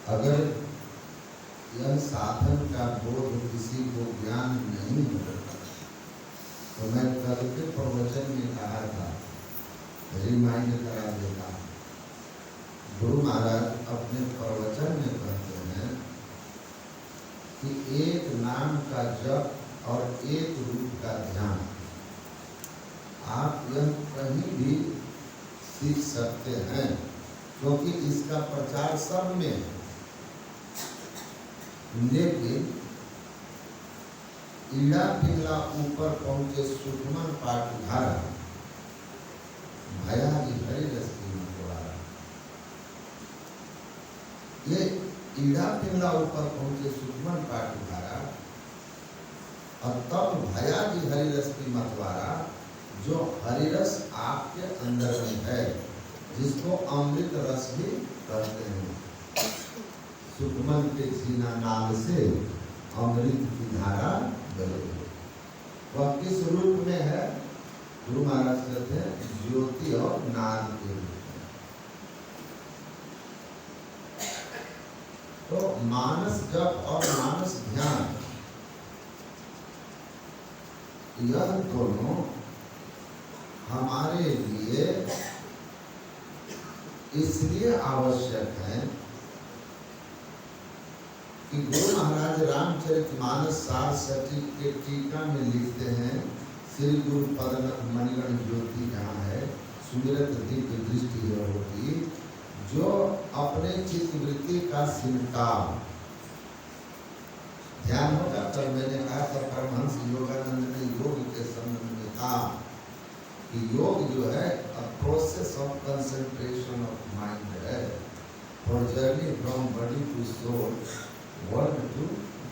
अगर यह साधन का बोध किसी को ज्ञान नहीं होता, तो मैं कल के प्रवचन में कहा था, रिमाइंड करा देता। गुरु महाराज अपने प्रवचन में कहते हैं कि एक नाम का जप और एक रूप का ध्यान आप यह कहीं भी सीख सकते हैं, क्योंकि इसका प्रचार सब में है। लेकिन ईड़ा पिंगला ऊपर पहुंचे सुखमन पाटुधारा भया हरि रस की मतवारा। ये ईड़ा पिंगला ऊपर पहुंचे सुखमन पाटुधारा और तब भया जी हरि रस की मतवारा, जो हरिरस आपके अंदर में है, जिसको अमृत रस भी कहते हैं। सुखमन के सीना नाल से अमृत की धारा बहे। वह किस रूप में है? गुरु महाराज कहते हैं ज्योति और नाद के रूप में। तो मानस जप और मानस ध्यान, यह दोनों हमारे लिए इसलिए आवश्यक है कि गुरु महाराज रामचरितमानस सार सटी के टीका में लिखते हैं, श्री गुरु पद मणिगण ज्योति जहाँ है, सुमिरत दिव्य दृष्टि होती, जो अपने चित्तवृत्ति का सिमटाव ध्यान होगा। कल मैंने कहा था परमहंस योगानंद ने योग के संबंध में कहा कि योग जो है process of concentration of mind है, for journey from body to soul, world to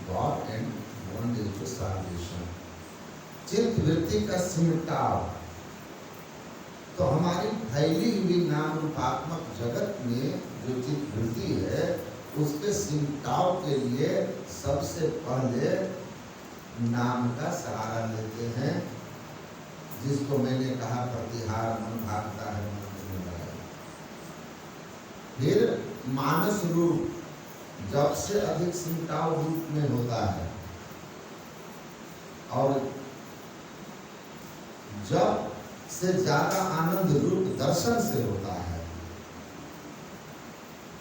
God and bondage to salvation. चित्त वृत्ति का सिमटाव। तो हमारी फैली हुई नाम रूपात्मक जगत में जो चित्त वृत्ति है, उसके सिमटाव के लिए सबसे पहले नाम का सहारा लेते हैं, जिसको मैंने कहा प्रतिहार मन भागता है मन में लगाए। फिर मानस रूप जब से अधिक सिमटाव रूप में होता है, और जब से ज्यादा आनंद रूप दर्शन से होता है,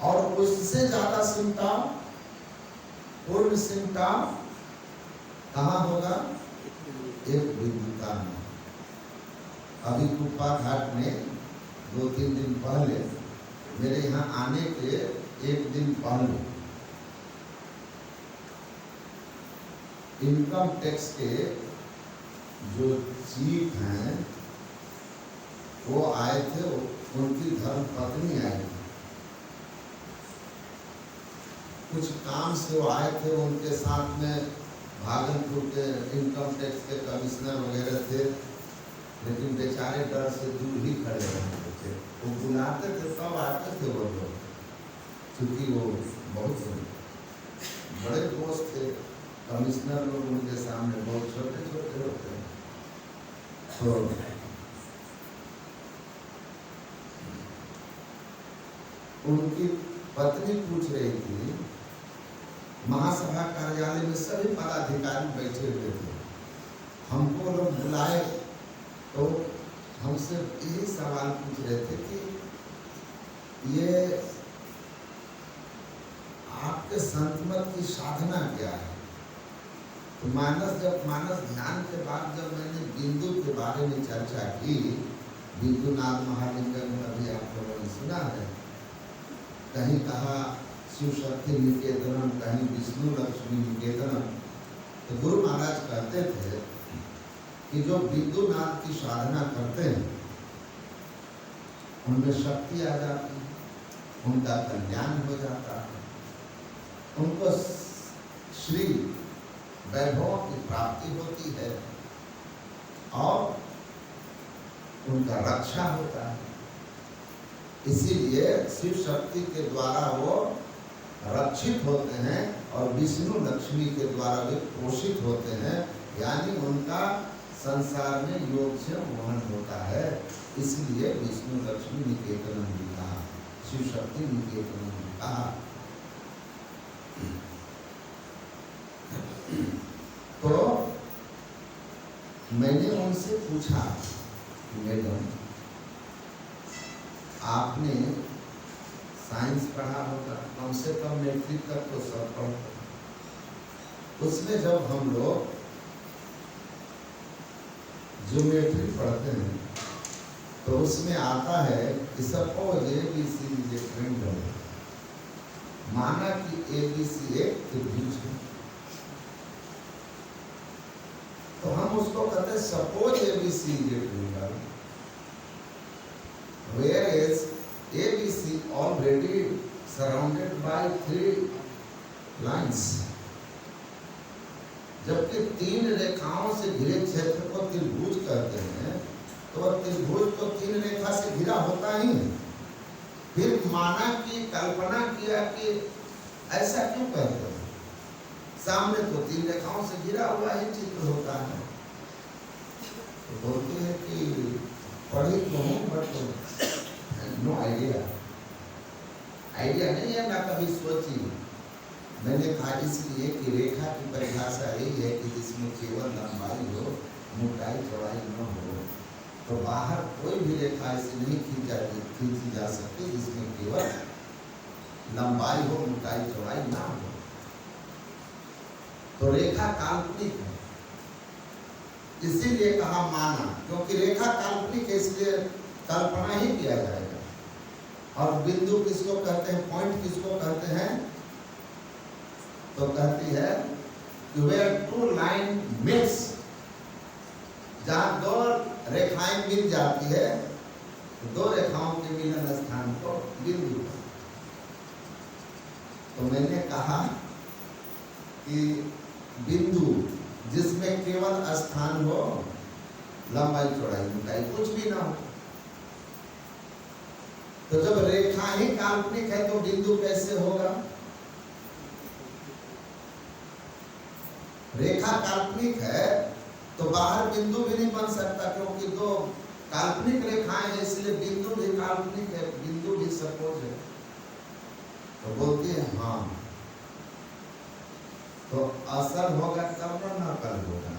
और उससे ज्यादा सिमटाव पूर्ण सिमटाव कहाँ होगा? एक विद्युता में। अभी कुप्पा घाट में 2-3 दिन पहले, मेरे यहाँ आने के एक दिन पहले, इनकम टैक्स के जो चीफ हैं वो आए थे, उनकी धर्म पत्नी आई थी। कुछ काम से वो आए थे, उनके साथ में भागलपुर के इनकम टैक्स के कमिश्नर वगैरह थे, लेकिन बेचारे डर से दूर ही खड़े रहते थे। वो बुलाते थे तब आते थे वो लोग, क्योंकि वो बहुत बड़े दोस्त थे। कमिश्नर लोग उनके सामने बहुत छोटे छोटे होते हैं। तो उनकी पत्नी पूछ रही थी, महासभा कार्यालय में सभी पदाधिकारी बैठे हुए थे, हमको लोग बुलाए तो हमसे यही सवाल पूछ रहे थे कि ये आपके संतमत की साधना क्या है? तो मानस ध्यान के बाद जब मैंने बिंदु के बारे में चर्चा की, बिंदुनाथ महालिंगम में अभी आप लोगों ने सुना है, कहीं कहा शिव शक्ति निकेतनम, कहीं विष्णु लक्ष्मी निकेतनम। तो गुरु महाराज कहते थे कि जो बिंदुनाथ की साधना करते हैं, उनमें शक्ति आ जाती है, उनका कल्याण हो जाता है, उनको श्री वैभव की प्राप्ति होती है और उनका रक्षा होता है। इसीलिए शिव शक्ति के द्वारा वो रक्षित होते हैं और विष्णु लक्ष्मी के द्वारा वे पोषित होते हैं, यानी उनका संसार में योग से मोहन होता है। इसलिए विष्णु लक्ष्मी निकेतनम भी कहा, शिव शक्ति निकेतनम भी कहा। तो मैंने उनसे पूछा, मैडम आपने साइंस पढ़ा होगा, कम से कम मैट्रिक तक तो सब पढ़ते। उसमें जब हम लोग ज्योमेट्री पढ़ते हैं तो उसमें आता है कि suppose ABC is a triangle, माना कि ABC एक त्रिभुज है, तो हम उसको कहते हैं suppose ABC is a triangle, whereas ABC already surrounded by 3 lines। जबकि 3 रेखाओं से घिरे क्षेत्र को त्रिभुज कहते हैं, तो वह त्रिभुज तो 3 रेखा से घिरा होता ही है। फिर माना कि कल्पना किया कि ऐसा क्यों कहते हैं, सामने तो 3 रेखाओं से घिरा हुआ ही चित्र होता है। तो बोलते हैं कि पढ़ी तो हूँ बट नो आइडिया नहीं है, ना कभी सोची। मैंने कहा इसलिए कि रेखा की परिभाषा यही है कि जिसमें केवल लंबाई हो, मोटाई चौड़ाई न हो। तो बाहर कोई भी रेखा ऐसी नहीं खींची जा सकती जिसमें केवल लंबाई हो, मोटाई चौड़ाई ना हो। तो रेखा काल्पनिक है, इसीलिए कहा माना, क्योंकि रेखा काल्पनिक है इसलिए कल्पना ही किया जाएगा। और बिंदु किसको कहते हैं, पॉइंट किसको कहते हैं, तो कहती है कि where 2 line meets, जहाँ 2 रेखाएं मिल जाती है तो 2 रेखाओं के मिलन स्थान को बिंदु। तो मैंने कहा कि बिंदु जिसमें केवल स्थान हो, लंबाई चौड़ाई मोटाई कुछ भी ना हो। तो जब रेखा ही काल्पनिक है तो बिंदु कैसे होगा? रेखा काल्पनिक है तो बाहर बिंदु भी नहीं बन सकता, क्योंकि 2 काल्पनिक रेखाएं हैं, इसलिए बिंदु भी काल्पनिक है, बिंदु भी सपोज है। तो बोलते हैं हाँ, तो असल होगा तब ना नकल होगा।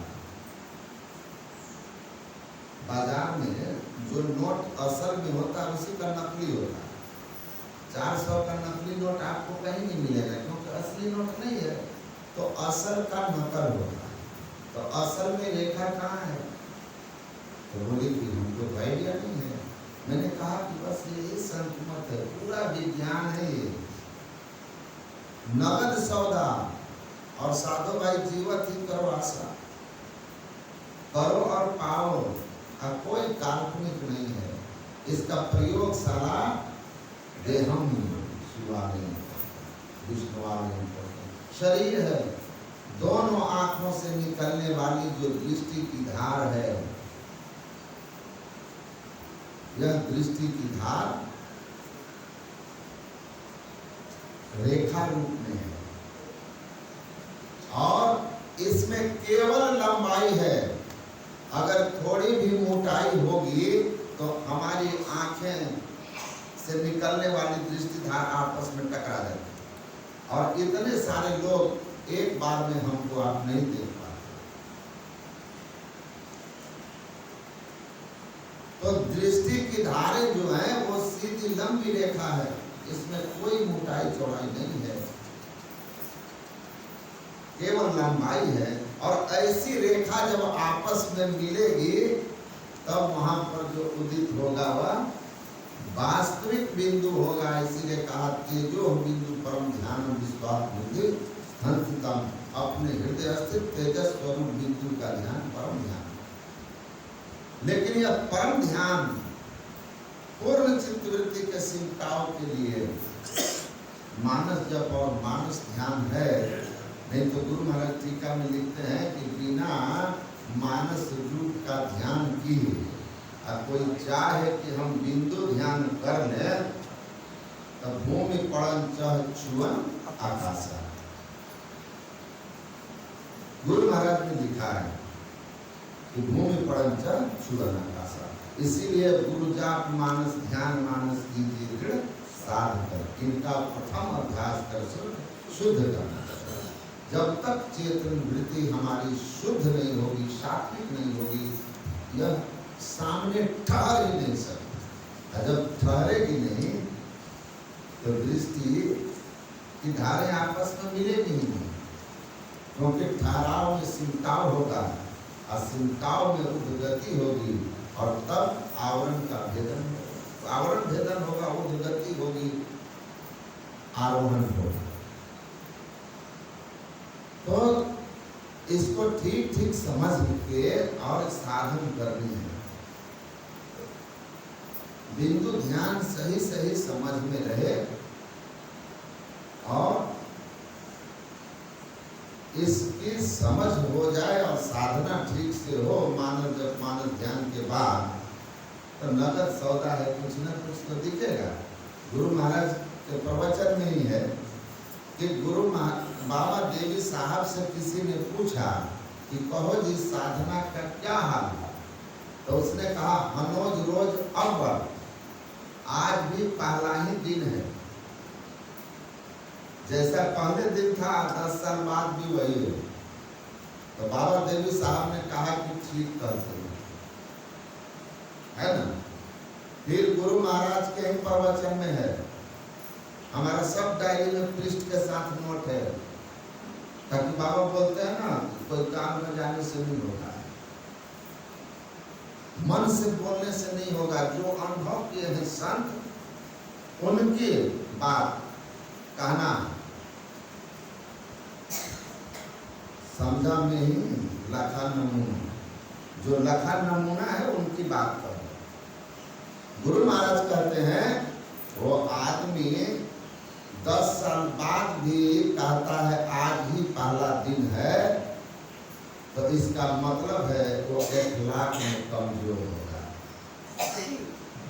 बाजार में जो नोट असल में होता है उसी का नकली होता है। 400 का नकली नोट आपको कहीं नहीं मिलेगा, क्योंकि असली नोट नहीं है, तो असल का नकल होता है। तो असल में रेखा कहाँ है? तो बोले कि हमको तो आइडिया नहीं है। मैंने कहा कि बस ये संत मत है, पूरा विज्ञान है ये। नगद सौदा और साधो भाई जीवत ही करो आशा, करो और पाओ, और कोई काल्पनिक नहीं है। इसका प्रयोगशाला देहम शिवालय विष्णुवालय शरीर है। दोनों आंखों से निकलने वाली जो दृष्टि की धार है, यह दृष्टि की धार रेखा रूप में है, और इसमें केवल लंबाई है। अगर थोड़ी भी मोटाई होगी तो हमारी आंखें से निकलने वाली दृष्टि धार आपस में टकरा जाती, और इतने सारे लोग एक बार में हमको आप नहीं देख पाते। तो दृष्टि की धारें जो है वो सीधी लंबी रेखा है, इसमें कोई मोटाई चौड़ाई नहीं है, केवल लंबाई है। और ऐसी रेखा जब आपस में मिलेगी तब वहां पर जो उदित होगा वह वास्तविक बिंदु होगा। इसीलिए कहा तेजो बिंदु परम ध्यान विश्वास बुद्धि हंसितम, अपने हृदय स्थित तेजस स्वरूप बिंदु का ध्यान परम ध्यान। लेकिन यह परम ध्यान पूर्ण चित्तवृत्ति के सिमटाव के लिए मानस जप और मानस ध्यान है। नहीं तो गुरु महाराज टीका में लिखते हैं कि बिना मानस रूप का ध्यान किए, और कोई चाहे कि हम बिंदु ध्यान कर ले, तब भूमि पड़न चह छुअन आकाशा। गुरु महाराज ने लिखा है कि भूमि पड़न चह छुअन आकाशा। इसीलिए गुरु जाप मानस ध्यान मानस कीजिए दृढ़ साध कर, इनका प्रथम अभ्यास कर शुद्ध करना। जब तक चेतन वृत्ति हमारी शुद्ध नहीं होगी, सात्विक नहीं होगी, यह सामने ठहर ही नहीं सकती। और जब ठहरेगी नहीं तो दृष्टि की धारें आपस में मिलेगी ही नहीं, क्योंकि ठहराव में सिमटाव होगा और सिमटाव में उद्गति होगी और तब आवरण का भेदन होगा। आवरण भेदन होगा, उद्गति होगी, आरोहण होगा। तो इसको ठीक ठीक समझ के और साधन करनी है। बिंदु ध्यान सही सही समझ में रहे और इसकी समझ हो जाए और साधना ठीक से हो। मानव जब मानव ध्यान के बाद तो नगद सौदा है, कुछ न कुछ तो दिखेगा। गुरु महाराज के प्रवचन में ही है कि बाबा देवी साहब से किसी ने पूछा कि कहो जी साधना का क्या हाल है, तो उसने कहा हनोज रोज अव्वल, आज भी पहला ही दिन है, जैसा पहले दिन था 10 साल बाद भी वही है। तो बाबा देवी साहब ने कहा कि ठीक कहते है ना। फिर गुरु महाराज के ही प्रवचन में है, हमारा सब डायरी में पृष्ठ के साथ नोट है, ताकि बाबा बोलते हैं ना कोई काम में जाने से नहीं होगा, मन से बोलने से नहीं होगा। जो अनुभव किए हैं संत उनकी बात कहना, समझा में ही लखा नमूना, जो लखा नमूना है उनकी बात करो। गुरु महाराज कहते हैं वो आदमी 10 साल बाद भी कहता है आज ही पहला दिन है, तो इसका मतलब है वो 1 लाख में कमजोर होगा।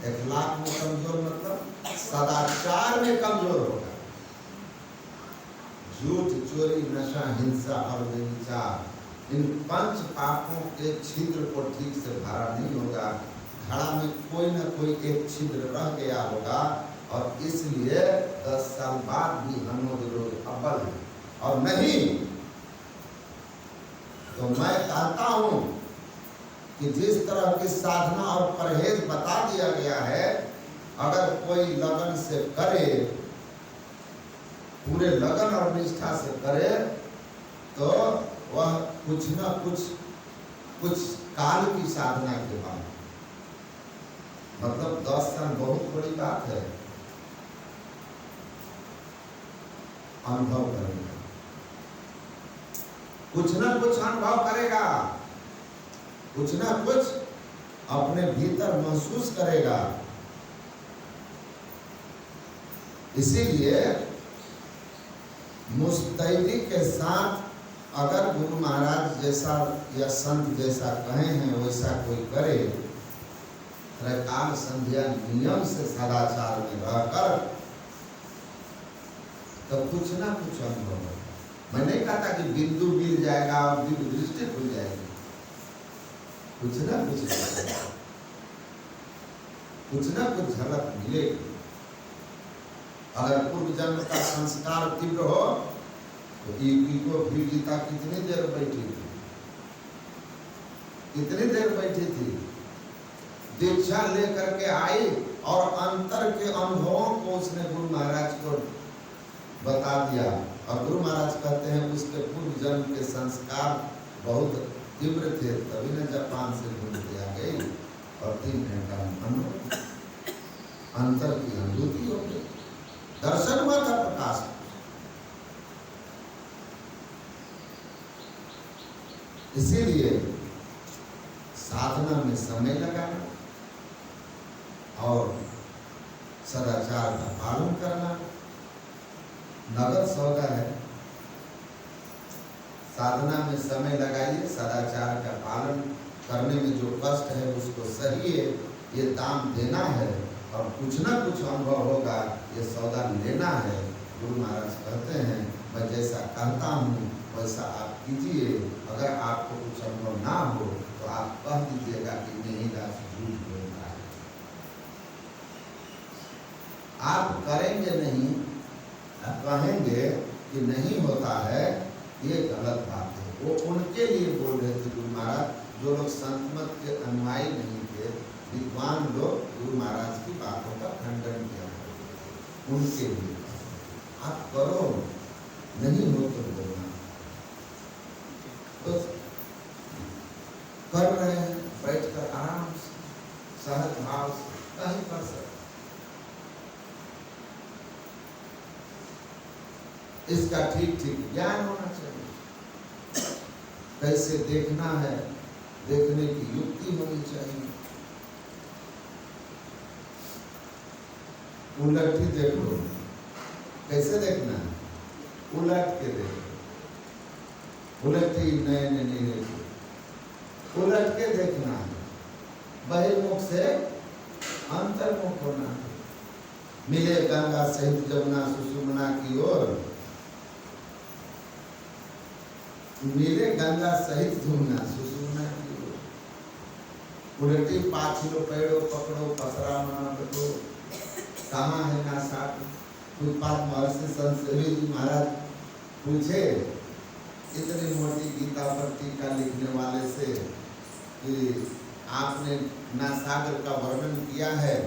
1 लाख में कमजोर मतलब सदाचार में कमजोर होगा। झूठ, चोरी, नशा, हिंसा और व्यभिचार, इन 5 पापों के छिद्र को ठीक से भरा नहीं होगा। घड़ा में कोई न कोई एक छिद्र रह गया होगा और इसलिए 10 साल बाद भी हनोज रोज अव्वल है। और नहीं तो मैं कहता हूं कि जिस तरह की साधना और परहेज बता दिया गया है, अगर कोई लगन से करे, पूरे लगन और निष्ठा से करे, तो वह कुछ न कुछ काल की साधना के बाद, मतलब 10 साल बहुत बड़ी बात है, अनुभव करेगा, कुछ न कुछ अनुभव करेगा, कुछ न कुछ अपने भीतर महसूस करेगा। इसीलिए मुस्तैदी के साथ अगर गुरु महाराज जैसा या संत जैसा कहे हैं वैसा कोई करे, त्रैकाल संध्या नियम से सदाचार में रहकर, तो कुछ ना कुछ अनुभव होगा। मैं नहीं कहता कि बिंदु मिल जाएगा और दिव्य दृष्टि खुल जाएगी, कुछ ना कुछ झलक मिलेगी। अगर पूर्व जन्म का संस्कार तीव्र हो तो को फिर गीता कितनी देर बैठी थी, कितनी देर बैठी थी, दीक्षा लेकर के आई और अंतर के अनुभवों को उसने गुरु महाराज को बता दिया। और गुरु महाराज कहते हैं उसके पूर्व जन्म के संस्कार बहुत तीव्र थे, तभी न जापान से घूम के आ गई और 3 घंटा अंतर की अनुभूति हो गई, दर्शन हुआ था प्रकाश। इसीलिए साधना में समय लगाना और सदाचार का पालन करना नगद सौदा है। साधना में समय लगाइए, सदाचार का पालन करने में जो कष्ट है उसको सहिए, ये दाम देना है और कुछ ना कुछ अनुभव होगा, ये सौदा लेना है। गुरु महाराज कहते हैं मैं जैसा कहता हूँ वैसा आप कीजिए, अगर आपको कुछ अनुभव ना हो तो आप कह दीजिएगा कि नहीं दास झूठ बोल रहा है। आप करेंगे नहीं, आप कहेंगे कि नहीं होता है, ये गलत बात है। वो उनके लिए बोल रहे थे गुरु महाराज, जो लोग संत मत के अनुयायी नहीं थे, विद्वान लोग गुरु महाराज की बातों का खंडन किया, उनके लिए आप करो, नहीं हो तो बोलना। तो कर रहे हैं, बैठकर आराम से सहज भाव से कहीं कर सकते। इसका ठीक ठीक ज्ञान होना चाहिए, कैसे देखना है, देखने की युक्ति होनी चाहिए। उलट ही देख लो, कैसे देखना है, उलट के देखो, उलट ही नए नहीं देखो, उलट के देखना है, बहिर्मुख से अंतर्मुख होना है। मिले गंगा सहित जमुना सुषुम्ना की ओर, मिले गंगा सहित जमुना सुषुम्ना की ओर, उलटी पाछलो पैरो पकड़ो पसरा मना को, कहाँ है ना साथ। उत्पाद महर्षि संत सेवी जी महाराज पूछे इतनी मोटी गीता पर टीका लिखने वाले से कि आपने नासागर का वर्णन किया है,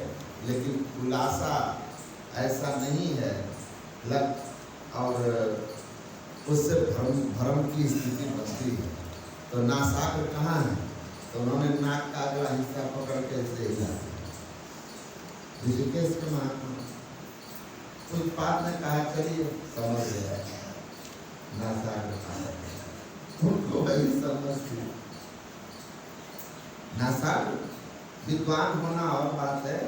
लेकिन खुलासा ऐसा नहीं है और उससे भ्रम की स्थिति बनती है। तो नासागर कहाँ है? तो उन्होंने नाक का अगला हिस्सा पकड़ के ऐसे हिला। ऋषिकेश के महात्मा उत्पाद ने कहा चलिए समझ गया, नासागर उनको वही समझ थी। नासागर विद्वान होना और बात है,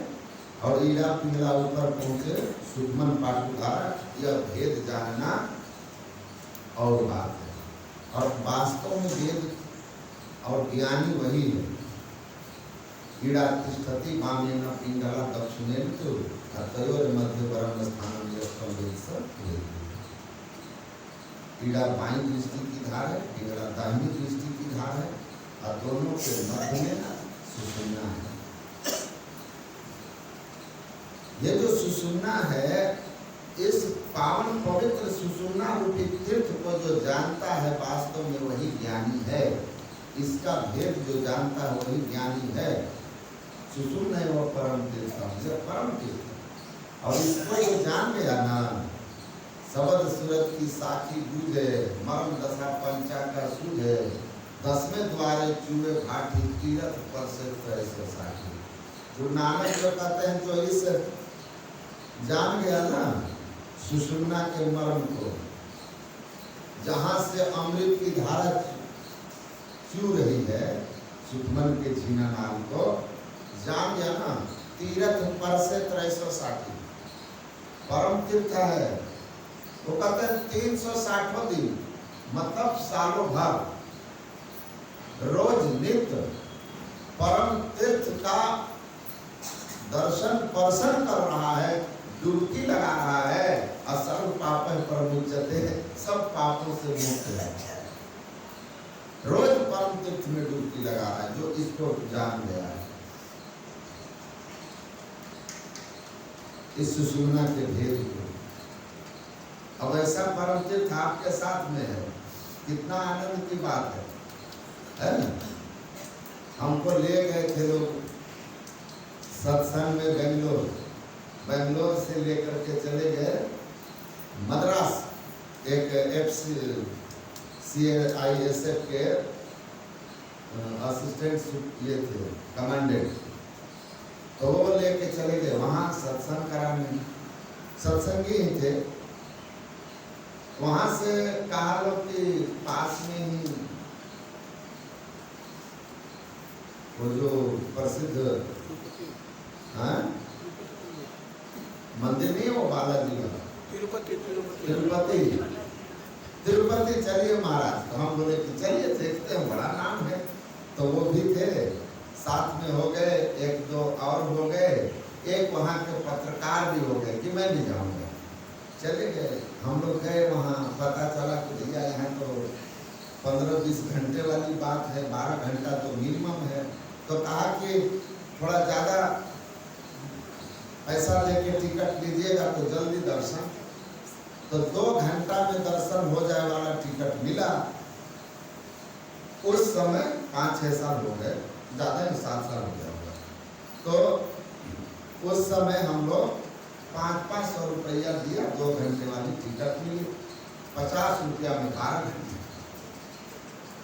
और ईड़ा पिंगला ऊपर पहुंचे सुखमन पाटुधार यह भेद जानना और बात है। और वास्तव में वेद और ज्ञानी वही है। ईड़ा तिष्ठति वामेन पिंगला दक्षिणेन तो तयोर मध्य परम स्थानम यस्तम वेद। ईड़ा बाईं दृष्टि की धार है, पिंगला दाहिनी दृष्टि की धार है, और दोनों के मध्य में सुषुम्ना है। ये जो सुषुम्ना है, इस पावन पवित्र सुषुम्ना रूपी तीर्थ को जो जानता है वास्तव में वही ज्ञानी है। इसका भेद जो जानता है वही ज्ञानी है। सुषुम्ना है वो परम तीर्थ, परम तीर्थ। और इसको जो जान गया ना, सबद सूरत की साखी बूझे, मर्म दशा पंचा का सूझे, 10वें द्वारे चूहे भाटी तीरथ पर से कैसे साखी। गुरु नानक जो कहते हैं, जो इस जान गया ना सुषुम्ना के मर्म को, जहाँ से अमृत की धारा चू रही है, सुखमन के झीना नाम को जान गया ना, तीरथ पर से 360 परम तीर्थ है। वो कहते हैं 360 दिन, मतलब सालों भर, रोज नित्य परम तीर्थ का दर्शन पर्शन कर रहा है, डुबकी लगा रहा है, और सर्व पाप प्रमुचते, सब पापों से मुक्त है। रोज परम तीर्थ में डुबकी लगा रहा है, जो इसको जान गया है, इस सुषुम्ना के भेद को। अब ऐसा परम तीर्थ आपके साथ में है, कितना आनंद की बात है ना? हमको ले गए थे लोग सत्संग में बेंगलोर से लेकर के चले गए मद्रास, एक CISF के असिस्टेंट ये थे, कमांडेंट। तो वो लेके चले गए वहाँ सत्संग कराने, सत्संगी ही थे। वहाँ से कहा लोग कि पास में ही वो जो प्रसिद्ध मंदिर नहीं है, वो बालाजी वाला, तिरुपति चलिए महाराज। तो हम बोले कि चलिए देखते हैं, बड़ा नाम है। तो वो भी थे, साथ में हो गए, एक दो और हो गए, एक वहाँ के पत्रकार भी हो गए कि मैं भी जाऊँगा। चले गए, हम लोग गए वहाँ, पता चला कि भैया यहाँ तो 15-20 घंटे वाली बात है, 12 घंटा तो मिनिमम है। तो कहा कि थोड़ा ज़्यादा पैसा लेके टिकट लीजिएगा तो जल्दी दर्शन तो 2 घंटा में दर्शन हो जाए वाला टिकट मिला। उस समय 5-6 साल हो गए, ज़्यादा नहीं 7 साल हो गया होगा। तो उस समय हम लोग 500-500 रुपया दिया, 2 घंटे वाली टिकट मिली, 50 रुपया में 12 घंटे।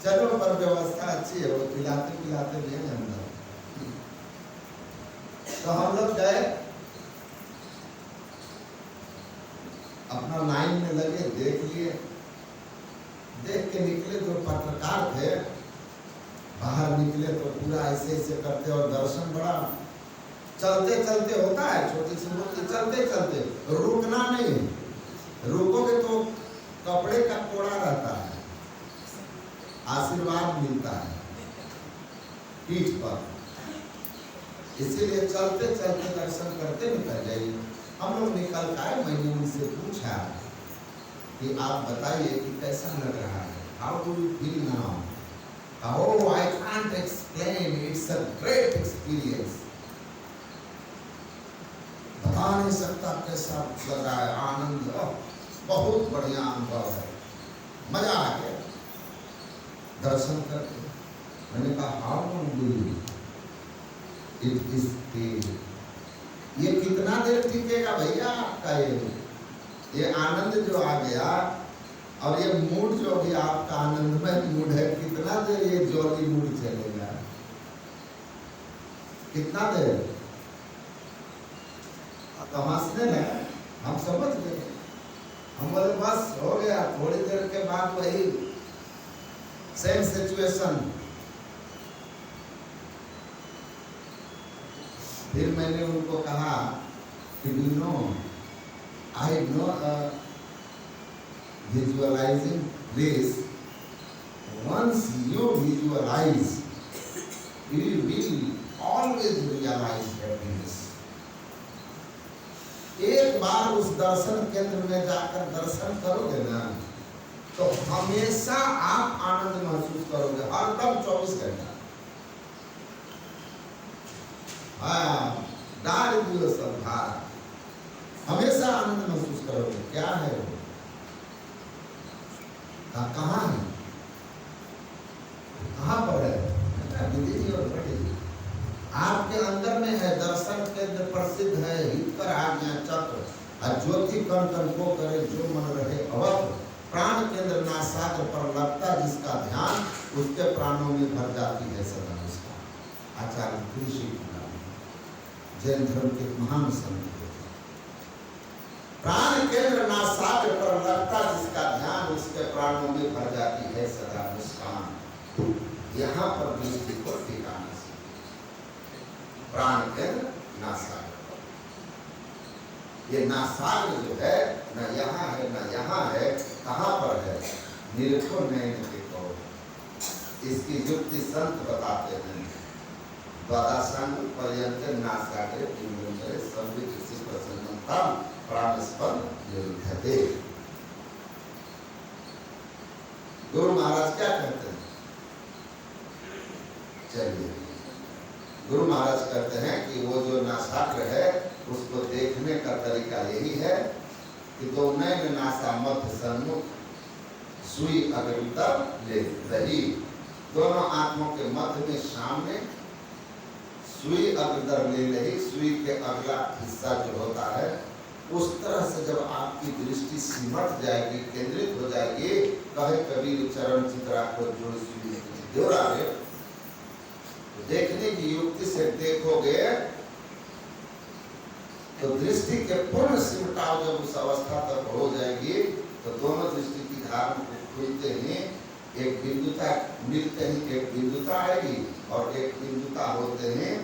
चलो पर व्यवस्था अच्छी है, वो पिलाते पिलाते भी है अंदर। तो हम लोग गए, अपना लाइन में लगे, देख लिए, देख के निकले। जो पत्रकार थे बाहर निकले तो पूरा ऐसे ऐसे करते, और दर्शन बड़ा चलते चलते होता है, छोटी सी मूर्ति, चलते चलते, रुकना नहीं, रुकोगे तो कपड़े का कोड़ा रहता है, आशीर्वाद मिलता है पीठ पर, इसीलिए चलते चलते दर्शन करते निकल जाइए। हम लोग निकल कर आए, मैंने उनसे पूछा कि आप बताइए कि कैसा लग रहा है, how do you feel now? Oh, I can't explain, it's a great experience. बता नहीं सकता कैसा लग रहा है, आनंद, बहुत बढ़िया अनुभव है, मजा आ गया दर्शन करके। मैंने कहा हाउ डू इट इज, ये कितना देर टिकेगा भैया आपका ये आनंद जो आ गया, और ये मूड जो भी आपका आनंदमय मूड है, कितना देर ये जॉली मूड चलेगा, कितना देर? तो हंसने लगा, हम समझ गए, हम बोले बस हो गया। थोड़ी देर के बाद वही सेम सिचुएशन। फिर मैंने उनको कहा कि you know, I know visualizing this, once you visualize, you will always realize happiness. एक बार उस दर्शन केंद्र में जाकर दर्शन करोगे ना, तो हमेशा आप आनंद महसूस करोगे, हरदम 24 घंटा। हाँ, दारिद्र्य संहार, हमेशा आनंद महसूस करोगे। क्या है वो? कहाँ है, कहाँ पर है? दीदी जी और बड़ी जी आपके अंदर में है। दर्शन केंद्र प्रसिद्ध है, हितकर आज्ञा चक्र, और ज्योति कण कण को करे जो मन रहे अवध। प्राण केंद्र नासाग्र पर लगता जिसका ध्यान, उसके प्राणों में भर जाती है सदा उसका। आचार्य कृषि जैन धर्म के महान संत। प्राण केंद्र नासाग्र पर लगता जिसका ध्यान, उसके प्राणों में भर जाती है सदा मुस्कान। यहाँ पर दृष्टि को ठिकाना से प्राण केंद्र नासाग्र पर। ये नासाग्र जो है न यहाँ है न यहाँ है, कहाँ पर है? निरखो नयन के कौर। इसकी युक्ति संत बताते हैं। द्वादशांग पर्यंत नासाग्रे पिंगले संवित किसी प्रसन्नता प्राणस्पंद निरुद्धते। गुरु महाराज क्या कहते हैं? चलिए, गुरु महाराज कहते हैं कि वो जो नासाग्र है उसको देखने का तरीका यही है कि दो नयन नासा मध्य सन्मुख, सुई अग्रतर ले रही। दोनों आंखों के मध्य में सामने सुई अग्रतर ले रही। सुई के अगला हिस्सा जो होता है, उस तरह से जब आपकी दृष्टि सिमट जाएगी, केंद्रित हो जाएगी, कहे कबीर चरण चित्रा को जोड़ सुई जोड़ा है, देखने की युक्ति से देखोगे तो दृष्टि के पूर्ण सिमटाव जब उस अवस्था तक हो जाएगी, तो दोनों दृष्टि की धार को खुलते ही एक बिंदुता मिलते ही एक बिंदुता आएगी, और एक बिंदुता होते हैं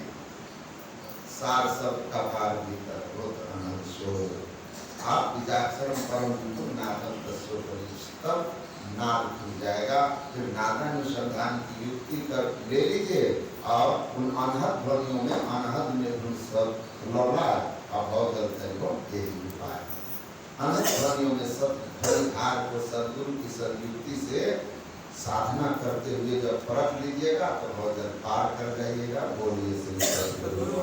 सार सब का भार भीतर होत अनंत शोर। आप बीजाक्षरम परम बिंदु नादम तस्वरिष्ठम, नाद खुल जाएगा। फिर नादानुसंधान की युक्ति कर ले लीजिए, और उन अनहद ध्वनियों में अनहद में सब लौला अभौदल तरीकों यही उपाय। अनहद ध्वनियों में सब ध्वनिहार को सदगुरु की सदयुक्ति से साधना करते हुए जब परख लीजिएगा तो बहुत जल्द पार कर जाइएगा। बोलिए श्री सद्गुरु।